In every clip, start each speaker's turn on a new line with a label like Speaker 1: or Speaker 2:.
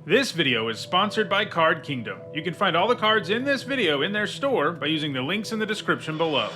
Speaker 1: This video is sponsored by Card Kingdom. You can find all the cards in this video in their store by using the links in the description below.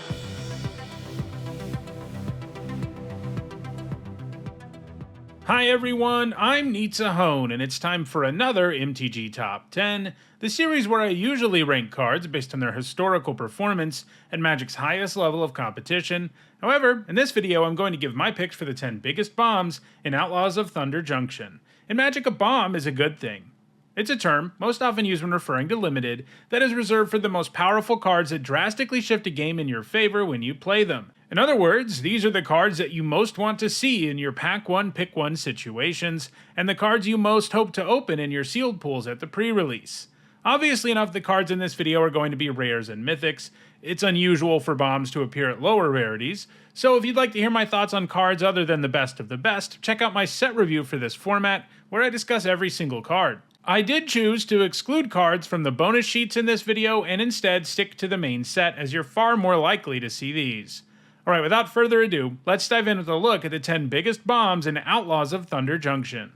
Speaker 1: Hi everyone, I'm Hone, and it's time for another MTG Top 10, the series where I usually rank cards based on their historical performance and Magic's highest level of competition. However, in this video I'm going to give my picks for the 10 biggest bombs in Outlaws of Thunder Junction. In Magic, a bomb is a good thing. It's a term, most often used when referring to limited, that is reserved for the most powerful cards that drastically shift a game in your favor when you play them. In other words, these are the cards that you most want to see in your pack one, pick one situations, and the cards you most hope to open in your sealed pools at the pre-release. Obviously enough, the cards in this video are going to be rares and mythics. It's unusual for bombs to appear at lower rarities, so if you'd like to hear my thoughts on cards other than the best of the best, check out my set review for this format, where I discuss every single card. I did choose to exclude cards from the bonus sheets in this video and instead stick to the main set, as you're far more likely to see these. Alright, without further ado, let's dive in with a look at the 10 biggest bombs in Outlaws of Thunder Junction.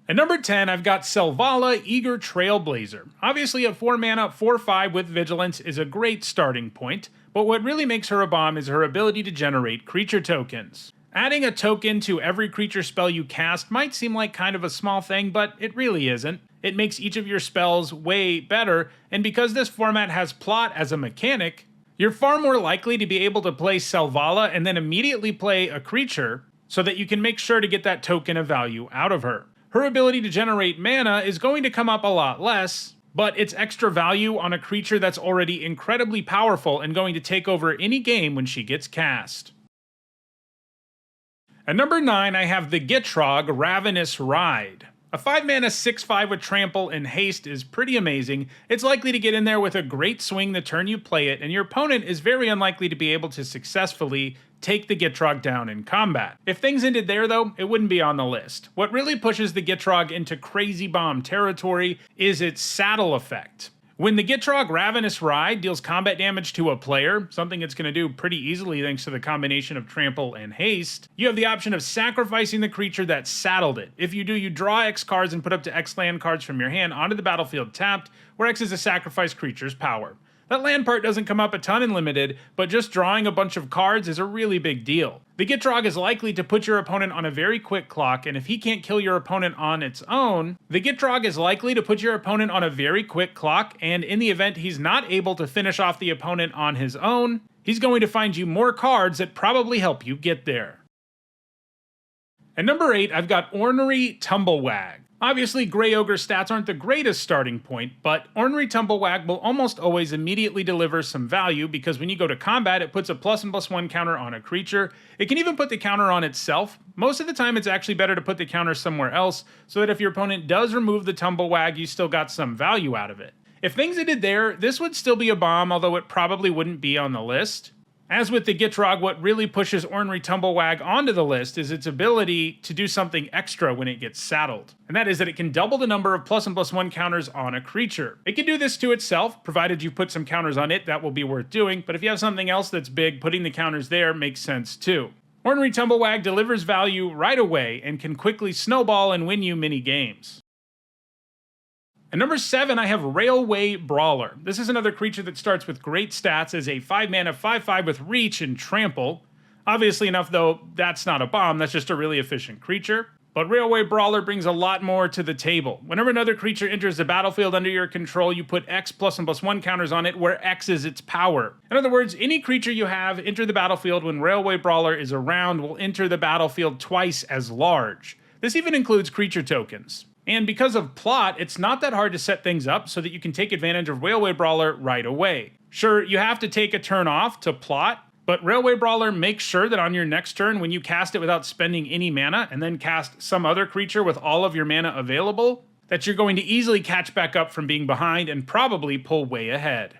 Speaker 1: At number 10, I've got Salala, Eager Trailblazer. Obviously, a 4-mana 4/5 with Vigilance is a great starting point, but what really makes her a bomb is her ability to generate creature tokens. Adding a token to every creature spell you cast might seem like kind of a small thing, but it really isn't. It makes each of your spells way better, and because this format has plot as a mechanic, you're far more likely to be able to play Salala and then immediately play a creature so that you can make sure to get that token of value out of her. Her ability to generate mana is going to come up a lot less, but it's extra value on a creature that's already incredibly powerful and going to take over any game when she gets cast. At number 9, I have the Gitrog, Ravenous Ride. A 5-mana 6/5 with Trample and Haste is pretty amazing. It's likely to get in there with a great swing the turn you play it, and your opponent is very unlikely to be able to successfully take the Gitrog down in combat. If things ended there though, it wouldn't be on the list. What really pushes the Gitrog into crazy bomb territory is its saddle effect. When the Gitrog Ravenous Ride deals combat damage to a player, something it's going to do pretty easily thanks to the combination of Trample and Haste, you have the option of sacrificing the creature that saddled it. If you do, you draw X cards and put up to X land cards from your hand onto the battlefield tapped, where X is a sacrificed creature's power. That land part doesn't come up a ton in Limited, but just drawing a bunch of cards is a really big deal. The Gitrog is likely to put your opponent on a very quick clock, and if he can't kill your opponent on its own, the Gitrog is likely to put your opponent on a very quick clock, and in the event he's not able to finish off the opponent on his own, he's going to find you more cards that probably help you get there. At number 8, I've got Ornery Tumblewag. Obviously, Grey Ogre stats aren't the greatest starting point, but Ornery Tumblewag will almost always immediately deliver some value because when you go to combat, it puts a +1/+1 counter on a creature. It can even put the counter on itself. Most of the time, it's actually better to put the counter somewhere else so that if your opponent does remove the Tumblewag, you still got some value out of it. If things ended there, this would still be a bomb, although it probably wouldn't be on the list. As with the Gitrog, what really pushes Ornery Tumblewag onto the list is its ability to do something extra when it gets saddled. And that is that it can double the number of +1/+1 counters on a creature. It can do this to itself, provided you put some counters on it, that will be worth doing, but if you have something else that's big, putting the counters there makes sense too. Ornery Tumblewag delivers value right away and can quickly snowball and win you many games. At number 7, I have Railway Brawler. This is another creature that starts with great stats as a 5-mana 5/5 with Reach and Trample. Obviously enough though, that's not a bomb, that's just a really efficient creature. But Railway Brawler brings a lot more to the table. Whenever another creature enters the battlefield under your control, you put X +1/+1 counters on it where X is its power. In other words, any creature you have enter the battlefield when Railway Brawler is around will enter the battlefield twice as large. This even includes creature tokens. And because of plot, it's not that hard to set things up so that you can take advantage of Railway Brawler right away. Sure, you have to take a turn off to plot, but Railway Brawler makes sure that on your next turn, when you cast it without spending any mana, and then cast some other creature with all of your mana available, that you're going to easily catch back up from being behind and probably pull way ahead.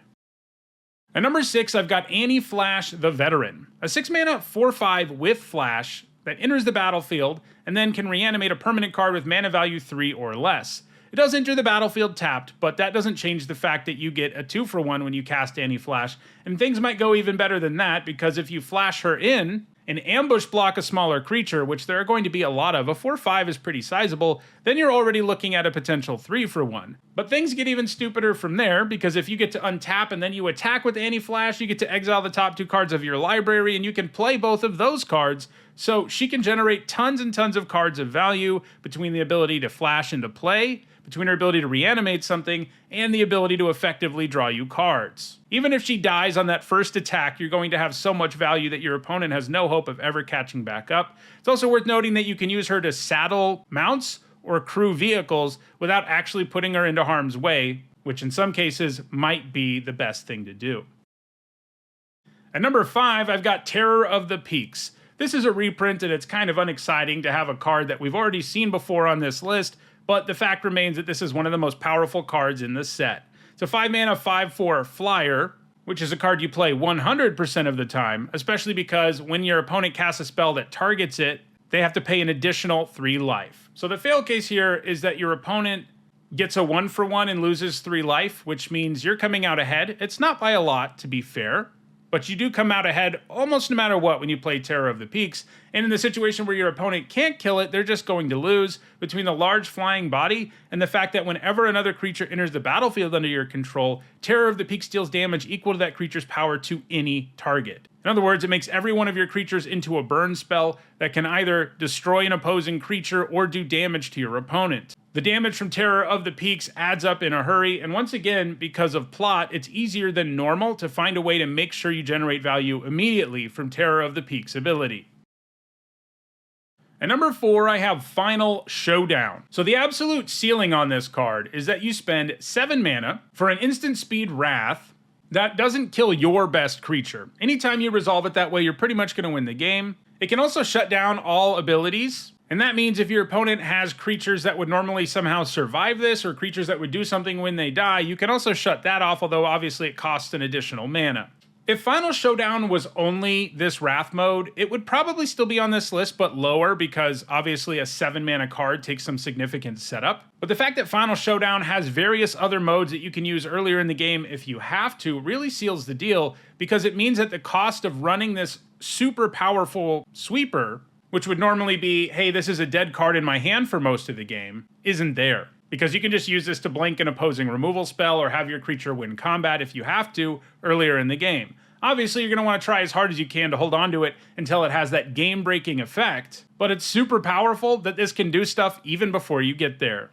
Speaker 1: At number 6, I've got Annie Flash the Veteran, a 6-mana 4/5 with Flash that enters the battlefield and then can reanimate a permanent card with mana value 3 or less. It does enter the battlefield tapped, but that doesn't change the fact that you get a 2-for-1 when you cast Annie Flash, and things might go even better than that because if you flash her in and ambush block a smaller creature, which there are going to be a lot of, a 4/5 is pretty sizable, then you're already looking at a potential 3-for-1. But things get even stupider from there, because if you get to untap and then you attack with Anti-Flash, you get to exile the top 2 cards of your library, and you can play both of those cards. So she can generate tons and tons of cards of value between the ability to flash into play, between her ability to reanimate something, and the ability to effectively draw you cards. Even if she dies on that first attack, you're going to have so much value that your opponent has no hope of ever catching back up. It's also worth noting that you can use her to saddle mounts or crew vehicles without actually putting her into harm's way, which in some cases might be the best thing to do. At number 5, I've got Terror of the Peaks. This is a reprint, and it's kind of unexciting to have a card that we've already seen before on this list, but the fact remains that this is one of the most powerful cards in the set. It's a 5-mana 5/4 flyer, which is a card you play 100% of the time, especially because when your opponent casts a spell that targets it, they have to pay an additional 3 life. So the fail case here is that your opponent gets a 1-for-1 and loses 3 life, which means you're coming out ahead. It's not by a lot, to be fair, but you do come out ahead almost no matter what when you play Terror of the Peaks. And in the situation where your opponent can't kill it, they're just going to lose. Between the large flying body and the fact that whenever another creature enters the battlefield under your control, Terror of the Peaks deals damage equal to that creature's power to any target. In other words, it makes every one of your creatures into a burn spell that can either destroy an opposing creature or do damage to your opponent. The damage from Terror of the Peaks adds up in a hurry, and once again, because of plot, it's easier than normal to find a way to make sure you generate value immediately from Terror of the Peaks ability. At number 4, I have Final Showdown. So the absolute ceiling on this card is that you spend 7 mana for an instant speed Wrath that doesn't kill your best creature. Anytime you resolve it that way, you're pretty much going to win the game. It can also shut down all abilities, and that means if your opponent has creatures that would normally somehow survive this, or creatures that would do something when they die, you can also shut that off, although obviously it costs an additional mana. If Final Showdown was only this Wrath mode, it would probably still be on this list, but lower, because obviously a 7-mana card takes some significant setup. But the fact that Final Showdown has various other modes that you can use earlier in the game if you have to really seals the deal, because it means that the cost of running this super powerful sweeper, which would normally be, hey, this is a dead card in my hand for most of the game, isn't there. Because you can just use this to blank an opposing removal spell or have your creature win combat if you have to earlier in the game. Obviously, you're going to want to try as hard as you can to hold on to it until it has that game-breaking effect, but it's super powerful that this can do stuff even before you get there.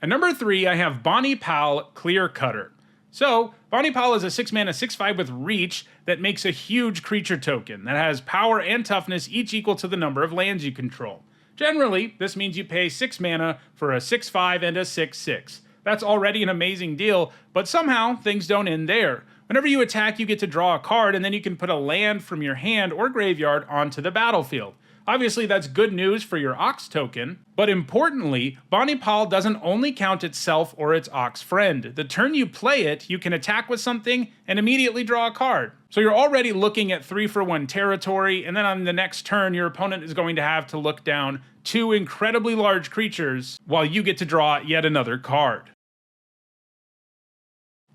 Speaker 1: At number 3, I have Bonnie Pal Clear Cutter. So, Bonnie Pal is a 6-mana 6/5 with reach that makes a huge creature token that has power and toughness each equal to the number of lands you control. Generally, this means you pay 6 mana for a 6/5 and a 6/6. That's already an amazing deal, but somehow things don't end there. Whenever you attack, you get to draw a card, and then you can put a land from your hand or graveyard onto the battlefield. Obviously, that's good news for your Ox token, but importantly, Bonnie Pal doesn't only count itself or its Ox friend. The turn you play it, you can attack with something and immediately draw a card. So you're already looking at 3-for-1 territory, and then on the next turn, your opponent is going to have to look down 2 incredibly large creatures while you get to draw yet another card.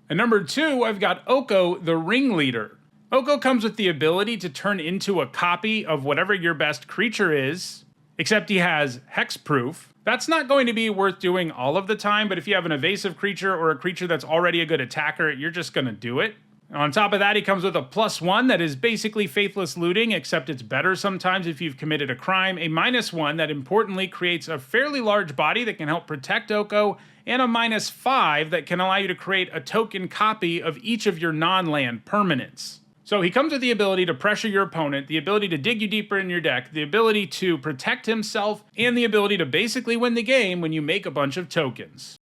Speaker 1: At number 2, I've got Oko the Ringleader. Oko comes with the ability to turn into a copy of whatever your best creature is, except he has hexproof. That's not going to be worth doing all of the time, but if you have an evasive creature or a creature that's already a good attacker, you're just going to do it. On top of that, he comes with a +1 that is basically Faithless Looting, except it's better sometimes if you've committed a crime, a -1 that importantly creates a fairly large body that can help protect Oko, and a -5 that can allow you to create a token copy of each of your non-land permanents. So he comes with the ability to pressure your opponent, the ability to dig you deeper in your deck, the ability to protect himself, and the ability to basically win the game when you make a bunch of tokens.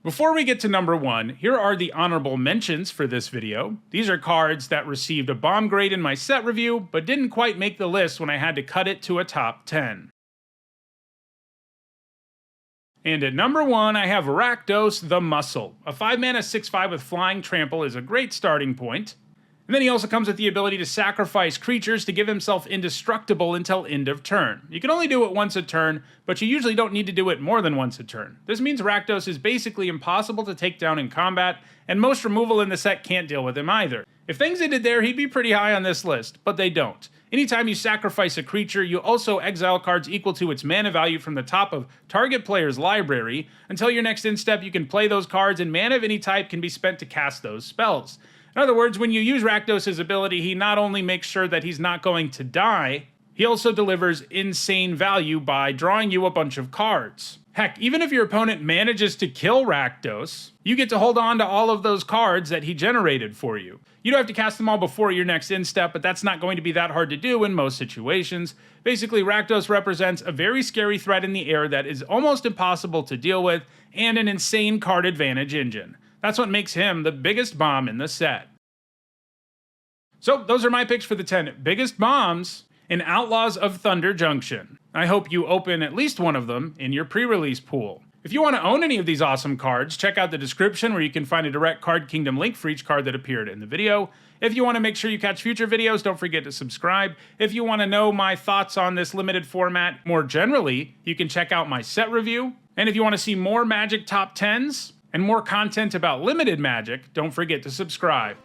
Speaker 1: Before we get to number 1, here are the honorable mentions for this video. These are cards that received a bomb grade in my set review, but didn't quite make the list when I had to cut it to a top 10. And at number 1, I have Rakdos the Muscle. A 5-mana 6/5 with Flying Trample is a great starting point. And then he also comes with the ability to sacrifice creatures to give himself indestructible until end of turn. You can only do it once a turn, but you usually don't need to do it more than once a turn. This means Rakdos is basically impossible to take down in combat, and most removal in the set can't deal with him either. If things ended there, he'd be pretty high on this list, but they don't. Anytime you sacrifice a creature, you also exile cards equal to its mana value from the top of target player's library. Until your next end step, you can play those cards, and mana of any type can be spent to cast those spells. In other words, when you use Rakdos' ability, he not only makes sure that he's not going to die, he also delivers insane value by drawing you a bunch of cards. Heck, even if your opponent manages to kill Rakdos, you get to hold on to all of those cards that he generated for you. You don't have to cast them all before your next end step, but that's not going to be that hard to do in most situations. Basically, Rakdos represents a very scary threat in the air that is almost impossible to deal with, and an insane card advantage engine. That's what makes him the biggest bomb in the set. So those are my picks for the 10 biggest bombs in Outlaws of Thunder Junction. I hope you open at least one of them in your pre-release pool. If you want to own any of these awesome cards, check out the description where you can find a direct Card Kingdom link for each card that appeared in the video. If you want to make sure you catch future videos, don't forget to subscribe. If you want to know my thoughts on this limited format more generally, you can check out my set review. And if you want to see more Magic Top 10s and more content about limited Magic, don't forget to subscribe.